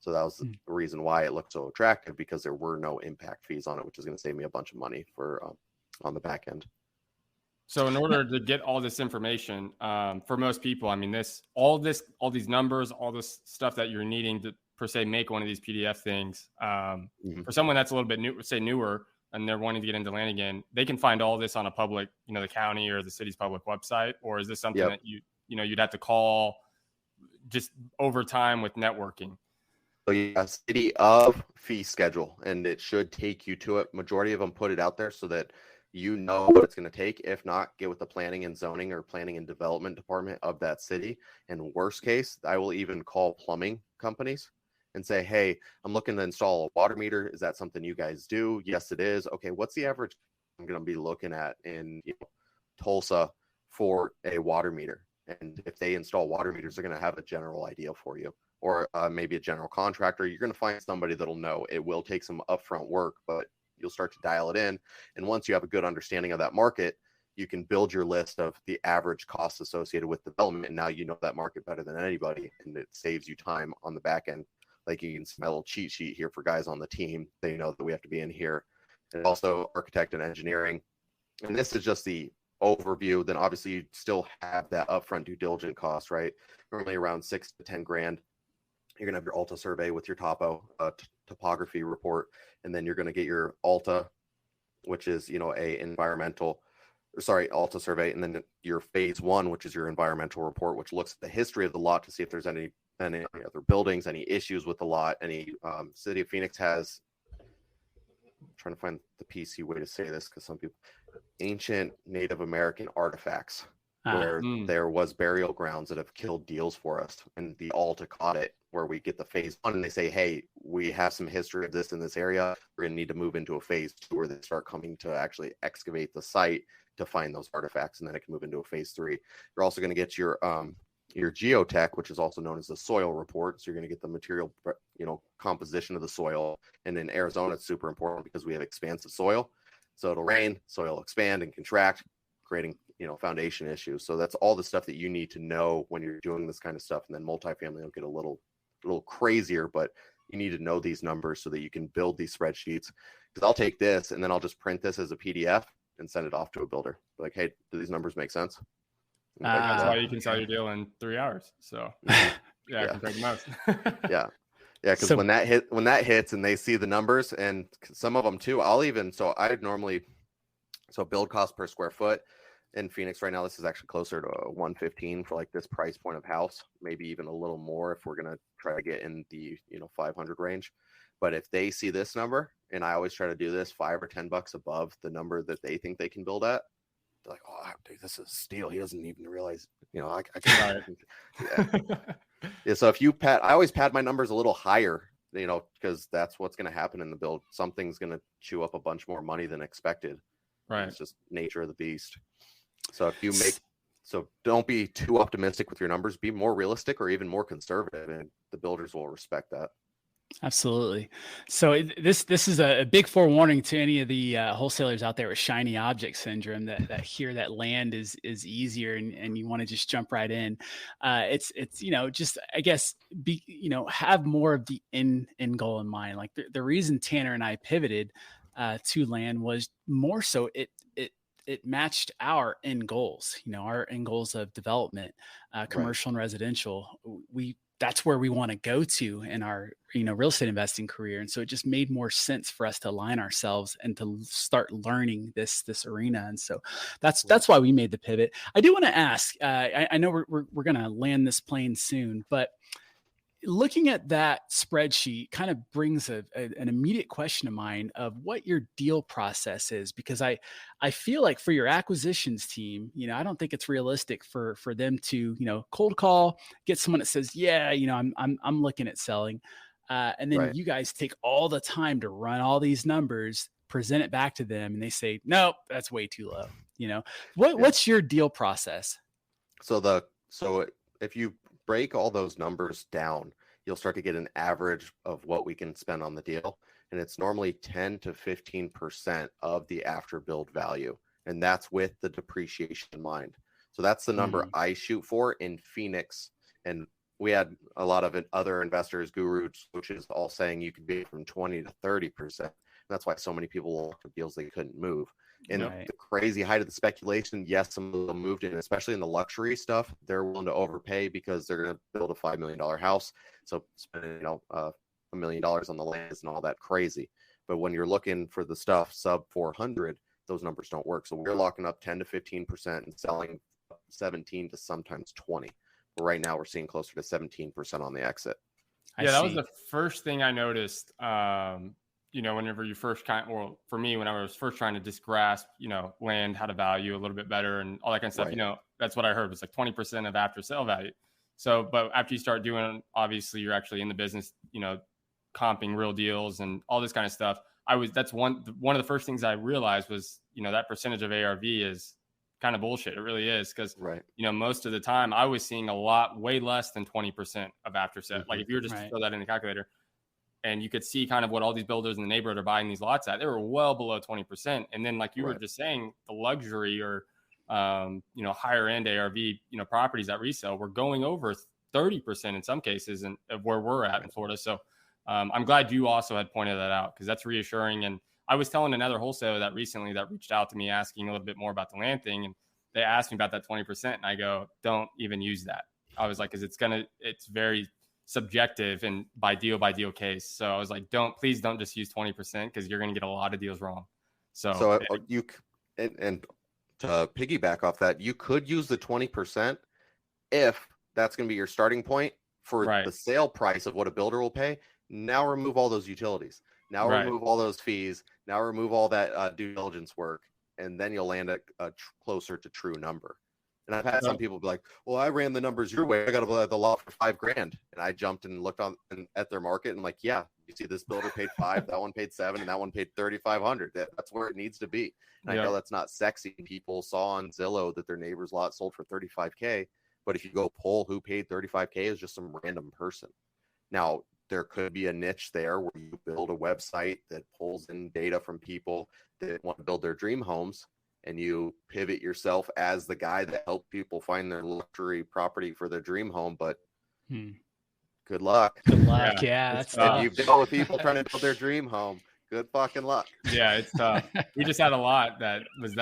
So that was the reason why it looked so attractive, because there were no impact fees on it, which is going to save me a bunch of money for on the back end. So in order to get all this information, for most people, I mean, all these numbers, all this stuff that you're needing to per se make one of these PDF things, for someone that's a little bit newer, and they're wanting to get into land again, they can find all this on a public, the county or the city's public website, or is this something that you'd have to call just over time with networking? So yeah, city of fee schedule, and it should take you to it. Majority of them put it out there so that you know what it's going to take. If not, get with the planning and zoning or planning and development department of that city. And worst case, I will even call plumbing companies and say, hey, I'm looking to install a water meter. Is that something you guys do? Yes, it is. Okay, what's the average I'm going to be looking at in Tulsa for a water meter? And if they install water meters, they're going to have a general idea for you, or maybe a general contractor. You're going to find somebody that'll know. It will take some upfront work, but you'll start to dial it in. And once you have a good understanding of that market, you can build your list of the average costs associated with development. And now you know that market better than anybody, and it saves you time on the back end. Like, you can see my little cheat sheet here for guys on the team. They know that we have to be in here. And also architect and engineering. And this is just the overview. Then obviously you still have that upfront due diligence cost, right? Normally around 6 to 10 grand. You're gonna have your Alta survey with your topography report, and then you're gonna get your Alta, which is Alta survey, and then your phase 1, which is your environmental report, which looks at the history of the lot to see if there's any other buildings, any issues with the lot. Any City of Phoenix has, I'm trying to find the PC way to say this, because some people, ancient Native American artifacts, where there was burial grounds that have killed deals for us, and the Alta caught it, where we get the phase 1 and they say, hey, we have some history of this in this area. We're going to need to move into a phase 2 where they start coming to actually excavate the site to find those artifacts, and then it can move into a phase 3. You're also going to get your geotech, which is also known as the soil report. So you're going to get the material, composition of the soil. And in Arizona, it's super important because we have expansive soil. So it'll rain, soil will expand and contract, creating, foundation issues. So that's all the stuff that you need to know when you're doing this kind of stuff. And then multifamily will get a little crazier, but you need to know these numbers so that you can build these spreadsheets. Because I'll take this and then I'll just print this as a PDF and send it off to a builder. Like, hey, do these numbers make sense? That's why you can sell your deal in 3 hours. So yeah. Compare the most. Yeah. Because when that hits and they see the numbers, and some of them too, build cost per square foot in Phoenix right now, this is actually closer to 115 for like this price point of house, maybe even a little more if we're going to try to get in the 500 range. But if they see this number, and I always try to do this $5 or $10 above the number that they think they can build at, they're like, oh, dude, this is steal. He doesn't even realize, I can. Yeah. So if I always pad my numbers a little higher, because that's what's going to happen in the build. Something's going to chew up a bunch more money than expected. Right. It's just nature of the beast. So don't be too optimistic with your numbers. Be more realistic or even more conservative, and the builders will respect that. Absolutely. So this is a big forewarning to any of the wholesalers out there with shiny object syndrome that hear that land is easier and you want to just jump right in. It's just, I guess, have more of the end goal in mind. Like the reason Tanner and I pivoted to land was more so it matched our end goals, our end goals of development, commercial and residential. That's where we want to go to in our, real estate investing career. And so it just made more sense for us to align ourselves and to start learning this arena. And so that's why we made the pivot. I do want to ask, I know we're going to land this plane soon, but looking at that spreadsheet kind of brings an immediate question to mind of what your deal process is, because I feel like for your acquisitions team, I don't think it's realistic for them to, cold call, get someone that says, yeah, I'm looking at selling. And then you guys take all the time to run all these numbers, present it back to them, and they say, nope, that's way too low. What's your deal process? So if you break all those numbers down, you'll start to get an average of what we can spend on the deal. And it's normally 10 to 15% of the after build value. And that's with the depreciation in mind. So that's the number I shoot for in Phoenix. And we had a lot of other investors, gurus, which is all saying you could be from 20 to 30%. And that's why so many people look for deals they couldn't move. In the crazy height of the speculation, yes, some of them moved in, especially in the luxury stuff. They're willing to overpay because they're going to build a $5 million house. So spending, $1 million on the land isn't all that crazy. But when you're looking for the stuff sub 400, those numbers don't work. So we're locking up 10 to 15% and selling 17 to sometimes 20. But right now we're seeing closer to 17% on the exit. Yeah, that was the first thing I noticed. whenever you first well, for me, when I was first trying to just grasp, land, how to value a little bit better and all that kind of stuff, Right. that's what I heard was like 20% of after sale value. So, but after you start doing, obviously you're actually in the business, comping real deals and all this kind of stuff. That's one of the first things I realized was, that percentage of ARV is kind of bullshit. It really is. Cause Right. most of the time I was seeing way less than 20% of after sale. Like if you were just to throw that in the calculator, and you could see kind of what all these builders in the neighborhood are buying these lots at, they were well below 20%. And then like you were just saying, the luxury or, higher end ARV, properties that resell were going over 30% in some cases and of where we're at in Florida. So I'm glad you also had pointed that out because that's reassuring. And I was telling another wholesaler that recently that reached out to me asking a little bit more about the land thing. And they asked me about that 20%. And I go, don't even use that. I was like, cause it's very subjective and by deal case. So I was like, please don't just use 20% because you're going to get a lot of deals wrong. So you and to piggyback off that, you could use the 20% if that's going to be your starting point for the sale price of what a builder will pay. Now remove all those utilities. Now remove all those fees. Now remove all that due diligence work, and then you'll land at a closer to true number. And I've had some people be like, well, I ran the numbers your way. I got to buy the lot for $5,000. And I jumped and looked at their market and like, yeah, you see this builder paid $5,000, that one paid $7,000, and that one paid $3,500. That's where it needs to be. And I know that's not sexy. People saw on Zillow that their neighbor's lot sold for $35,000. But if you go poll who paid $35,000 is just some random person. Now, there could be a niche there where you build a website that pulls in data from people that want to build their dream homes, and you pivot yourself as the guy that helped people find their luxury property for their dream home. But good luck. Good luck. Yeah, that's tough. If you've dealt with people trying to build their dream home, good fucking luck. Yeah, it's tough. We just had a lot it was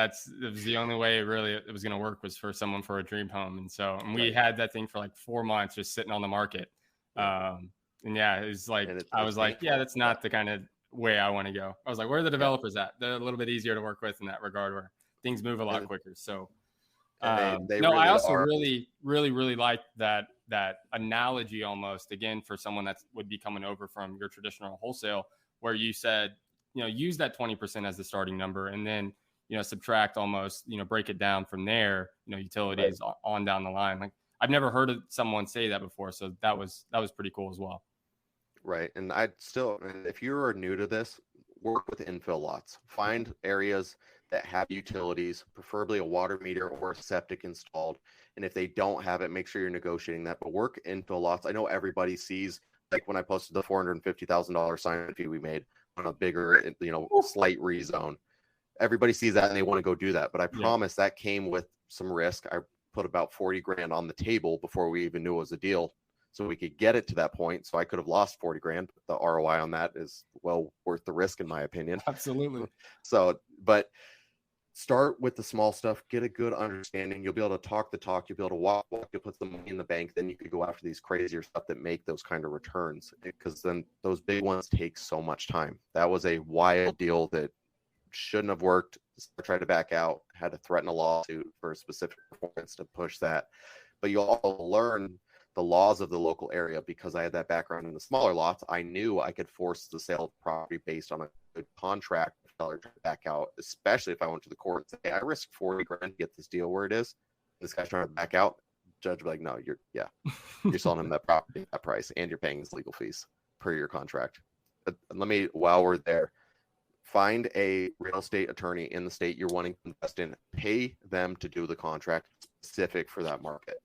the only way it was going to work was for someone for a dream home. And we had that thing for like 4 months just sitting on the market. And yeah, it was like, I was like, yeah, that's not the kind of way I want to go. I was like, where are the developers at? They're a little bit easier to work with in that regard where things move a lot quicker. So they no, really I also are. really like that analogy almost, again, for someone that would be coming over from your traditional wholesale, where you said, use that 20% as the starting number and then, subtract almost, break it down from there, utilities on down the line. Like I've never heard of someone say that before. So that was pretty cool as well. Right. And if you're new to this, work with infill lots. Find areas that have utilities, preferably a water meter or a septic installed. And if they don't have it, make sure you're negotiating that. But work infill lots. I know everybody sees, like when I posted the $450,000 sign fee we made on a bigger, slight rezone. Everybody sees that and they want to go do that. But I promise that came with some risk. I put about $40,000 on the table before we even knew it was a deal, so we could get it to that point. So I could have lost $40,000. But the ROI on that is well worth the risk, in my opinion. Absolutely. So, but start with the small stuff, get a good understanding. You'll be able to talk the talk. You'll be able to walk, you'll put the money in the bank. Then you could go after these crazier stuff that make those kind of returns, because then those big ones take so much time. That was a wild deal that shouldn't have worked. I tried to back out, had to threaten a lawsuit for a specific performance to push that. But you'll all learn the laws of the local area. Because I had that background in the smaller lots, I knew I could force the sale of property based on a good contract seller to back out, especially if I went to the court and say, hey, I risked $40,000 to get this deal where it is. This guy's trying to back out. Judge would be like, no, you're selling him that property at that price, and you're paying his legal fees per your contract. But while we're there, find a real estate attorney in the state you're wanting to invest in. Pay them to do the contract specific for that market.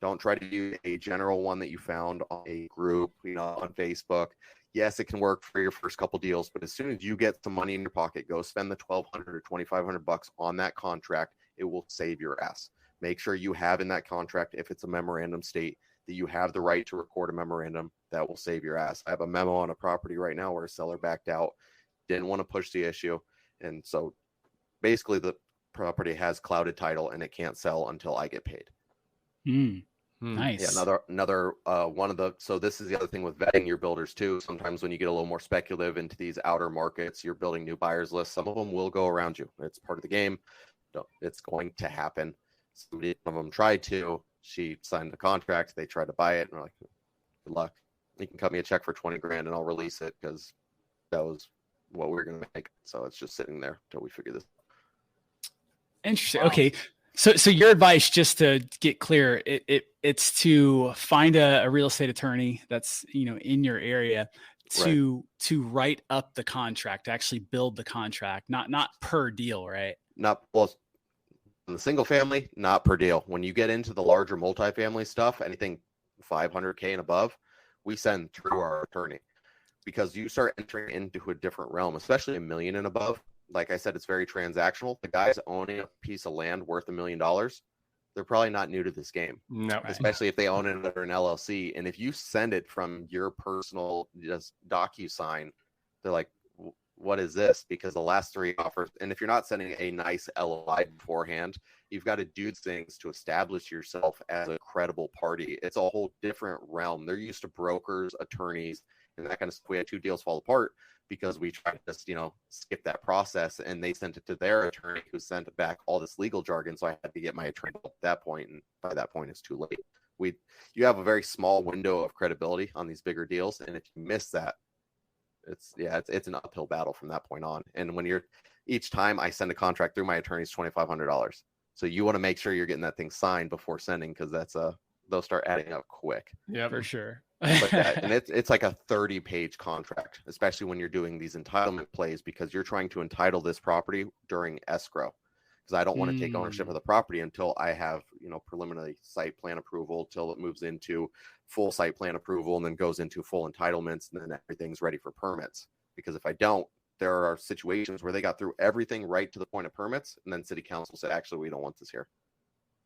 Don't try to use a general one that you found on a group, on Facebook. Yes, it can work for your first couple deals, but as soon as you get some money in your pocket, go spend the $1,200 or $2,500 on that contract. It will save your ass. Make sure you have in that contract, if it's a memorandum state, that you have the right to record a memorandum. That will save your ass. I have a memo on a property right now where a seller backed out, didn't want to push the issue. And so basically the property has clouded title and it can't sell until I get paid. Nice. Yeah, another one of the, so this is the other thing with vetting your builders too. Sometimes when you get a little more speculative into these outer markets, you're building new buyers lists. Some of them will go around you. It's part of the game. It's going to happen. Somebody, one of them tried to. She signed the contract. They tried to buy it, and we're like, "Good luck. You can cut me a check for $20,000, and I'll release it because that was what we're going to make. So it's just sitting there until we figure this. Interesting. Wow. Okay. So your advice, just to get clear, it's to find a real estate attorney that's, in your area to write up the contract, to actually build the contract, not per deal, right? Not, well, in the single family, not per deal. When you get into the larger multifamily stuff, anything 500K and above, we send through our attorney, because you start entering into a different realm, especially $1 million and above. Like I said, it's very transactional. The guys owning a piece of land worth $1 million, they're probably not new to this game. No. Especially if they own it under an LLC. And if you send it from your personal just DocuSign, they're like, what is this? Because the last 3 offers, and if you're not sending a nice LOI beforehand, you've got to do things to establish yourself as a credible party. It's a whole different realm. They're used to brokers, attorneys, and that kind of stuff. We had 2 deals fall apart because we tried to just, skip that process, and they sent it to their attorney, who sent it back all this legal jargon. So I had to get my attorney at that point, and by that point, it's too late. You have a very small window of credibility on these bigger deals, and if you miss that, it's an uphill battle from that point on. And when each time I send a contract through my attorney, is $2,500. So you want to make sure you're getting that thing signed before sending, because they'll start adding up quick. Yeah, for sure. And it's like a 30-page contract, especially when you're doing these entitlement plays, because you're trying to entitle this property during escrow. Because I don't want to take ownership of the property until I have, preliminary site plan approval, till it moves into full site plan approval, and then goes into full entitlements, and then everything's ready for permits. Because if I don't, there are situations where they got through everything right to the point of permits, and then city council said, actually, we don't want this here,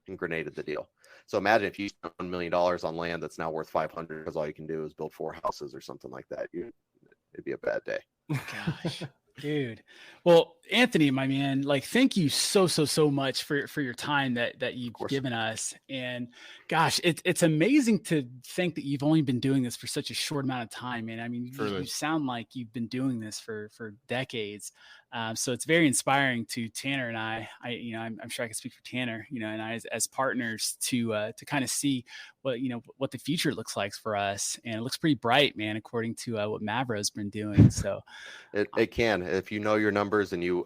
and grenaded the deal. So imagine if you spent $1 million on land that's now worth 500, because all you can do is build 4 houses or something like that. It'd be a bad day. Gosh, dude. Well, Anthony, my man, thank you so much for your time that you've given us. And gosh, it's amazing to think that you've only been doing this for such a short amount of time, man. I mean, you sound like you've been doing this for decades. So it's very inspiring to Tanner and I'm sure I can speak for Tanner, and I as partners to kind of see what the future looks like for us. And it looks pretty bright, man, according to what Mavro's been doing. So it can, if you know your numbers and you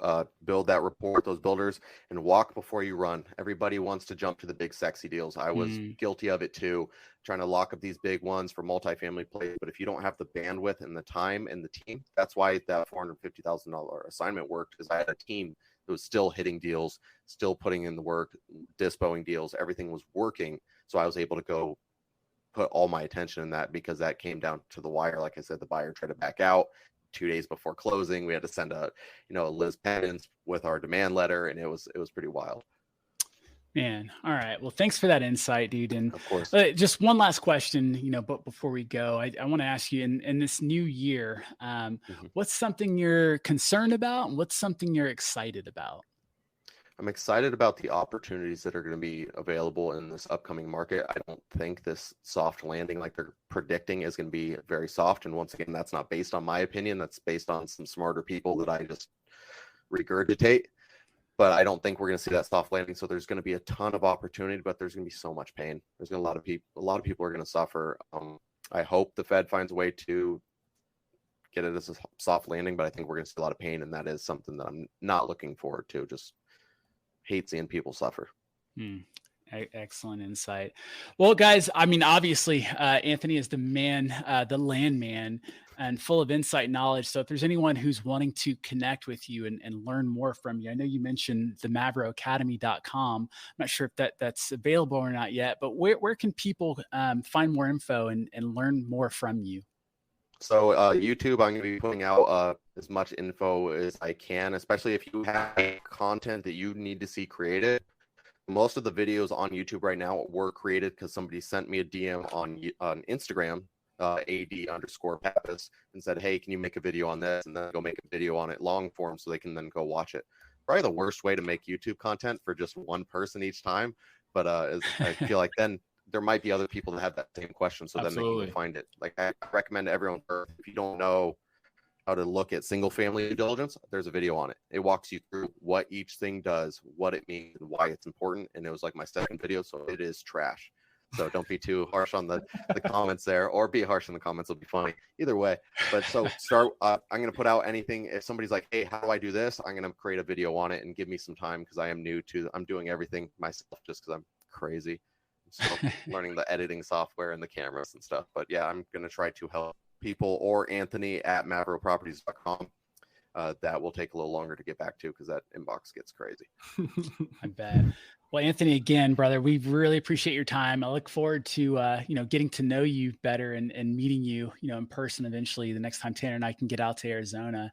build that rapport with those builders, and walk before you run. Everybody wants to jump to the big sexy deals. I was guilty of it too, trying to lock up these big ones for multifamily plays. But if you don't have the bandwidth and the time and the team, that's why that $450,000 assignment worked, because I had a team that was still hitting deals, still putting in the work, dispoing deals. Everything was working. So I was able to go put all my attention in that, because that came down to the wire. Like I said, the buyer tried to back out 2 days before closing. We had to send a Liz Pennance with our demand letter, and it was pretty wild. Man, all right. Well, thanks for that insight, dude. And of course, just one last question, but before we go, I want to ask you, in this new year, what's something you're concerned about, and what's something you're excited about? I'm excited about the opportunities that are going to be available in this upcoming market. I don't think this soft landing, like they're predicting, is going to be very soft. And once again, that's not based on my opinion. That's based on some smarter people that I just regurgitate. But I don't think we're going to see that soft landing. So there's going to be a ton of opportunity, but there's going to be so much pain. There's going to a lot of people are going to suffer. I hope the Fed finds a way to get it as a soft landing, but I think we're going to see a lot of pain, and that is something that I'm not looking forward to. Just hate seeing people suffer. Excellent insight. Well, guys, I mean, obviously, Anthony is the man, the landman, and full of insight and knowledge. So if there's anyone who's wanting to connect with you and learn more from you, I know you mentioned the mavroacademy.com. I'm not sure if that's available or not yet, but where can people find more info and learn more from you? So YouTube, I'm going to be putting out as much info as I can, especially if you have content that you need to see created. Most of the videos on YouTube right now were created because somebody sent me a DM on Instagram, AD_Pappas, and said, hey, can you make a video on this? And then go make a video on it long form so they can then go watch it. Probably the worst way to make YouTube content for just one person each time. But I feel like then there might be other people that have that same question, so then they can find it. Like I recommend everyone, if you don't know how to look at single family due diligence, there's a video on it. It walks you through what each thing does, what it means, and why it's important. And it was like my second video, so it is trash. So don't be too harsh on the comments there, or be harsh in the comments. It'll be funny either way. But so I'm going to put out anything. If somebody's like, hey, how do I do this? I'm going to create a video on it and give me some time, because I am new to, I'm doing everything myself just because I'm crazy. I'm still learning the editing software and the cameras and stuff. But yeah, I'm going to try to help people, or Anthony at mavroproperties.com. That will take a little longer to get back to, because that inbox gets crazy. I bet. Well, Anthony, again, brother, we really appreciate your time. I look forward to, getting to know you better and meeting you, in person eventually the next time Tanner and I can get out to Arizona.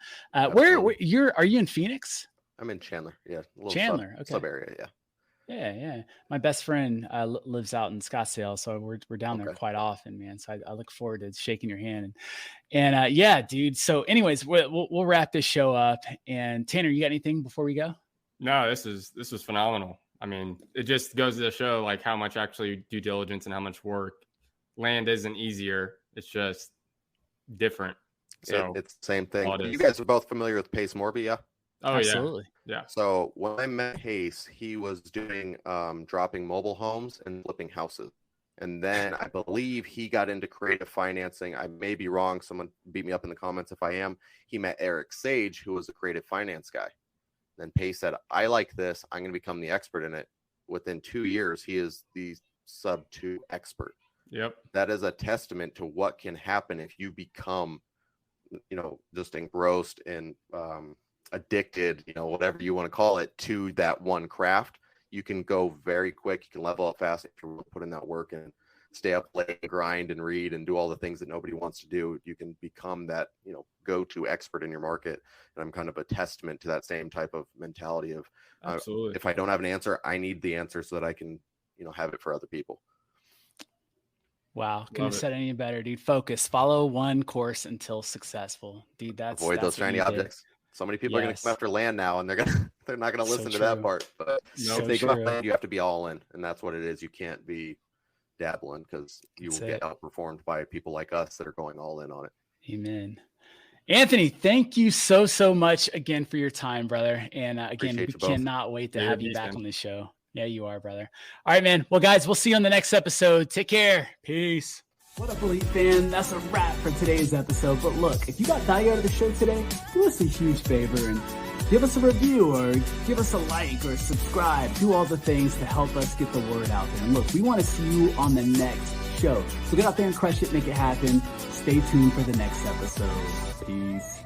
Where are you in Phoenix? I'm in Chandler. Yeah. Chandler. Sub area. Yeah. Yeah. My best friend lives out in Scottsdale, so we're down there quite often, man. So I look forward to shaking your hand. And yeah, dude. So anyways, we'll wrap this show up. And Tanner, you got anything before we go? No, this was phenomenal. I mean, it just goes to show like how much actually due diligence and how much work. Land isn't easier. It's just different. So it's the same thing. You guys are both familiar with Pace Morby, yeah? Oh, absolutely. Yeah. So when I met Pace, he was doing dropping mobile homes and flipping houses. And then I believe he got into creative financing. I may be wrong. Someone beat me up in the comments if I am. He met Eric Sage, who was a creative finance guy. Then Pace said, I like this. I'm going to become the expert in it. Within 2 years, he is the sub 2 expert. Yep. That is a testament to what can happen if you become, just engrossed and addicted, whatever you want to call it, to that one craft. You can go very quick. You can level up fast if you put in that work and stay up late, grind and read and do all the things that nobody wants to do. You can become that, go-to expert in your market. And I'm kind of a testament to that same type of mentality of, if I don't have an answer, I need the answer so that I can, have it for other people. Wow. Couldn't have said any better, dude. Focus, follow one course until successful, dude. Avoid those shiny objects. So many people are going to come after land now, and they're not going to listen to that part. But if they go after land, you have to be all in, and that's what it is. You can't be dabbling, because you will get outperformed by people like us that are going all in on it. Amen. Anthony, thank you so much again for your time, brother. And again, we cannot wait to have you back on the show. Yeah, you are, brother. All right, man. Well, guys, we'll see you on the next episode. Take care. Peace. What up, Elite fan? That's a wrap for today's episode. But look, if you got value out of the show today, do us a huge favor and give us a review, or give us a like, or subscribe. Do all the things to help us get the word out there. And look, we want to see you on the next show. So get out there and crush it, make it happen. Stay tuned for the next episode. Peace.